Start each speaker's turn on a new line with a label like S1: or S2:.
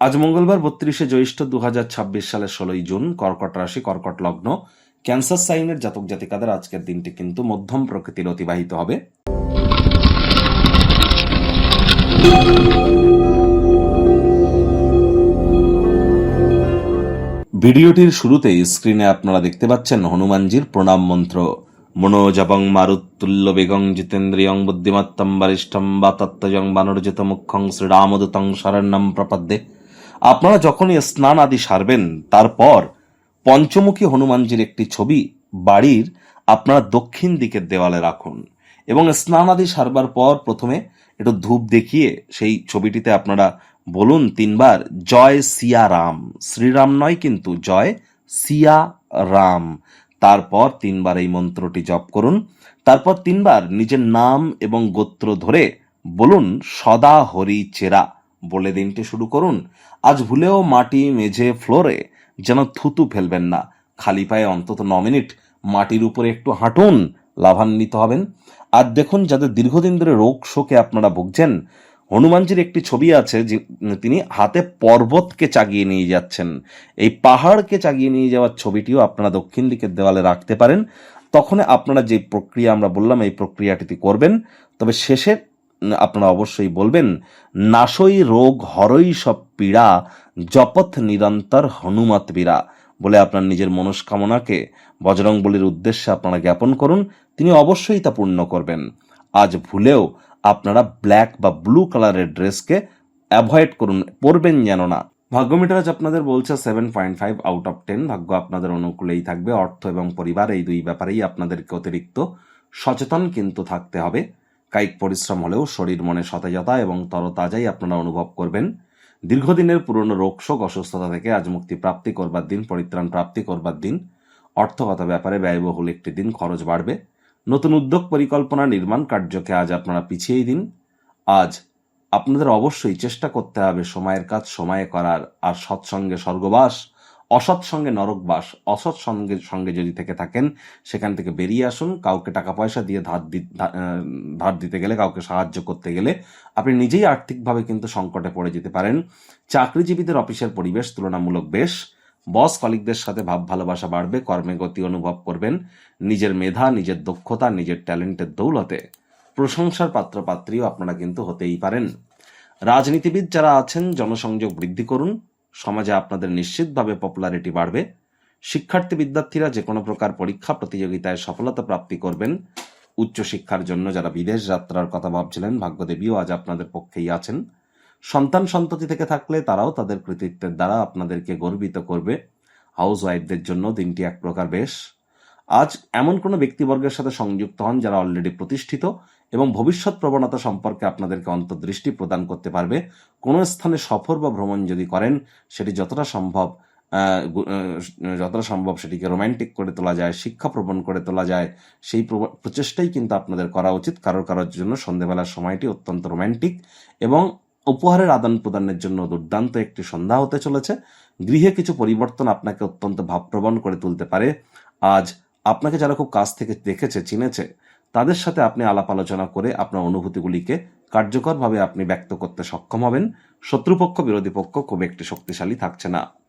S1: আজ মঙ্গলবার ৩২শে জ্যৈষ্ঠ ২০২৬ সালের ১৬ই জুন। কর্কট রাশি, কর্কট লগ্ন, ক্যান্সার সাইনের জাতক জাতিকাদের আজকের দিনটি কিন্তু মধ্যম প্রকৃতির অতিবাহিত হবে। ভিডিওটির শুরুতেই স্ক্রিনে আপনারা দেখতে পাচ্ছেন হনুমানজির প্রণাম মন্ত্র। মনোজবং মারুতুল্য বেগং জিতেন্দ্রিয়ং বুদ্ধিমত্তম বরিষ্ঠম বাতত্ত্বজং বানরজিত মুখ্যং শ্রীরামদূতং শরণ্যম প্রপদ্যে। আপনারা যখনই স্নান আদি সারবেন, তারপর পঞ্চমুখী হনুমানজির একটি ছবি বাড়ির আপনারা দক্ষিণ দিকের দেওয়ালে রাখুন এবং স্নান আদি সারবার পর প্রথমে একটু ধূপ দেখিয়ে সেই ছবিটিতে আপনারা বলুন ৩ বার জয় সিয়া রাম। শ্রীরাম নয় কিন্তু, জয় সিয়া রাম। তারপর ৩ বার এই মন্ত্রটি জপ করুন। তারপর ৩ বার নিজের নাম এবং গোত্র ধরে বলুন সদা হরি চেরা বলে দিনটি শুরু করুন। আজ ভুলেও মাটি, মেঝে, ফ্লোরে যেন থুতু ফেলবেন না। খালি পায়ে অন্তত ৯ মিনিট মাটির উপরে একটু হাঁটুন, লাভান্বিত হবেন। আর দেখুন, যাদের দীর্ঘদিন ধরে রোগ শোকে আপনারা ভুগছেন, হনুমানজির একটি ছবি আছে যে তিনি হাতে পর্বতকে চাগিয়ে নিয়ে যাচ্ছেন। এই পাহাড়কে চাগিয়ে নিয়ে যাওয়ার ছবিটিও আপনারা দক্ষিণ দিকের দেওয়ালে রাখতে পারেন। তখন আপনারা যে প্রক্রিয়া আমরা বললাম এই প্রক্রিয়াটি করবেন। তবে শেষে আপনারা অবশ্যই বলবেন নাশই রোগ হরই সব পীড়া জপথ নিরন্তর হনুমত বীরা বলে আপনার নিজের মনস্কামনাকে বজরংবলীর উদ্দেশ্যে আপনারা জ্ঞাপন করুন। তিনি অবশ্যই তা পূর্ণ করবেন। আজ ভুলেও আপনারা ব্ল্যাক বা ব্লু কালারের ড্রেসকে অ্যাভয়েড করুন, পরবেন যেন না। ভাগ্য মিটার আজ আপনাদের বলছে 7.5 আউট অফ 10। ভাগ্য আপনাদের অনুকূলেই থাকবে। অর্থ এবং পরিবার এই দুই ব্যাপারেই আপনাদেরকে অতিরিক্ত সচেতন কিন্তু থাকতে হবে। কায়িক পরিশ্রম হলেও শরীর মনে সতেজতা এবং তরতাজাই আপনারা অনুভব করবেন। দীর্ঘদিনের পুরনো রোগশোক অসুস্থতা থেকে আজ মুক্তি প্রাপ্তি করবার দিন, পরিত্রাণ প্রাপ্তি করবার দিন। অর্থগত ব্যাপারে ব্যয়বহুল একটি দিন, খরচ বাড়বে। নতুন উদ্যোগ পরিকল্পনা নির্মাণ কার্যকে আজ আপনারা পিছিয়েই দিন। আজ আপনাদের অবশ্যই চেষ্টা করতে হবে সময়ের কাজ সময়ে করার। আর সৎসঙ্গে স্বর্গবাস, অসৎসঙ্গে নরকবাস। অসৎ সঙ্গে যদি থেকে থাকেন, সেখান থেকে বেরিয়ে আসুন। কাউকে টাকা পয়সা দিয়ে ধার দিতে গেলে, কাউকে সাহায্য করতে গেলে আপনি নিজেই আর্থিকভাবে কিন্তু সংকটে পড়ে যেতে পারেন। চাকরিজীবীদের অফিসের পরিবেশ তুলনামূলক বেশ। বস কলিগদের সাথে ভাব ভালোবাসা বাড়বে। কর্মে গতি অনুভব করবেন। নিজের মেধা, নিজের দক্ষতা, নিজের ট্যালেন্টের দৌলতে প্রশংসার পাত্রপাত্রীও আপনারা কিন্তু হতেই পারেন। রাজনীতিবিদ যারা আছেন, জনসংযোগ বৃদ্ধি করুন। সমাজে আপনাদের নিশ্চিতভাবে পপুলারিটি বাড়বে। শিক্ষার্থী বিদ্যার্থীরা যে কোনো প্রকার পরীক্ষা প্রতিযোগিতায় সফলতা প্রাপ্তি করবেন। উচ্চশিক্ষার জন্য যারা বিদেশ যাত্রার কথা ভাবছিলেন, ভাগ্যদেবীও আজ আপনাদের পক্ষেই আছেন। সন্তান সন্ততি থেকে থাকলে তারাও তাদের কৃতিত্বের দ্বারা আপনাদেরকে গর্বিত করবে। হাউস ওয়াইফদের জন্য দিনটি এক প্রকার বেশ। আজ এমন কোনো ব্যক্তিবর্গের সাথে সংযুক্ত হন যারা অলরেডি প্রতিষ্ঠিত এবং ভবিষ্যৎ প্রবণতা সম্পর্কে আপনাদেরকে অন্তর্দৃষ্টি প্রদান করতে পারবে। কোনো স্থানে সফর বা ভ্রমণ যদি করেন, সেটি যতটা সম্ভব সেটিকে রোম্যান্টিক করে তোলা যায়, শিক্ষাপ্রবণ করে তোলা যায়, সেই প্রচেষ্টাই কিন্তু আপনাদের করা উচিত। কারোর জন্য সন্ধ্যেবেলার সময়টি অত্যন্ত রোম্যান্টিক এবং উপহারের আদান প্রদানের জন্য দুর্দান্ত একটি সন্ধ্যা হতে চলেছে। গৃহে কিছু পরিবর্তন আপনাকে অত্যন্ত ভাবপ্রবণ করে তুলতে পারে। আজ আপনাকে যারা খুব কাছ থেকে দেখেছে, চিনেছে, তাদের সাথে আপনি আলাপ আলোচনা করে আপনার অনুভূতিগুলিকে কার্যকরভাবে আপনি ব্যক্ত করতে সক্ষম হবেন। শত্রুপক্ষ, বিরোধী পক্ষ খুব একটি শক্তিশালী থাকছে না।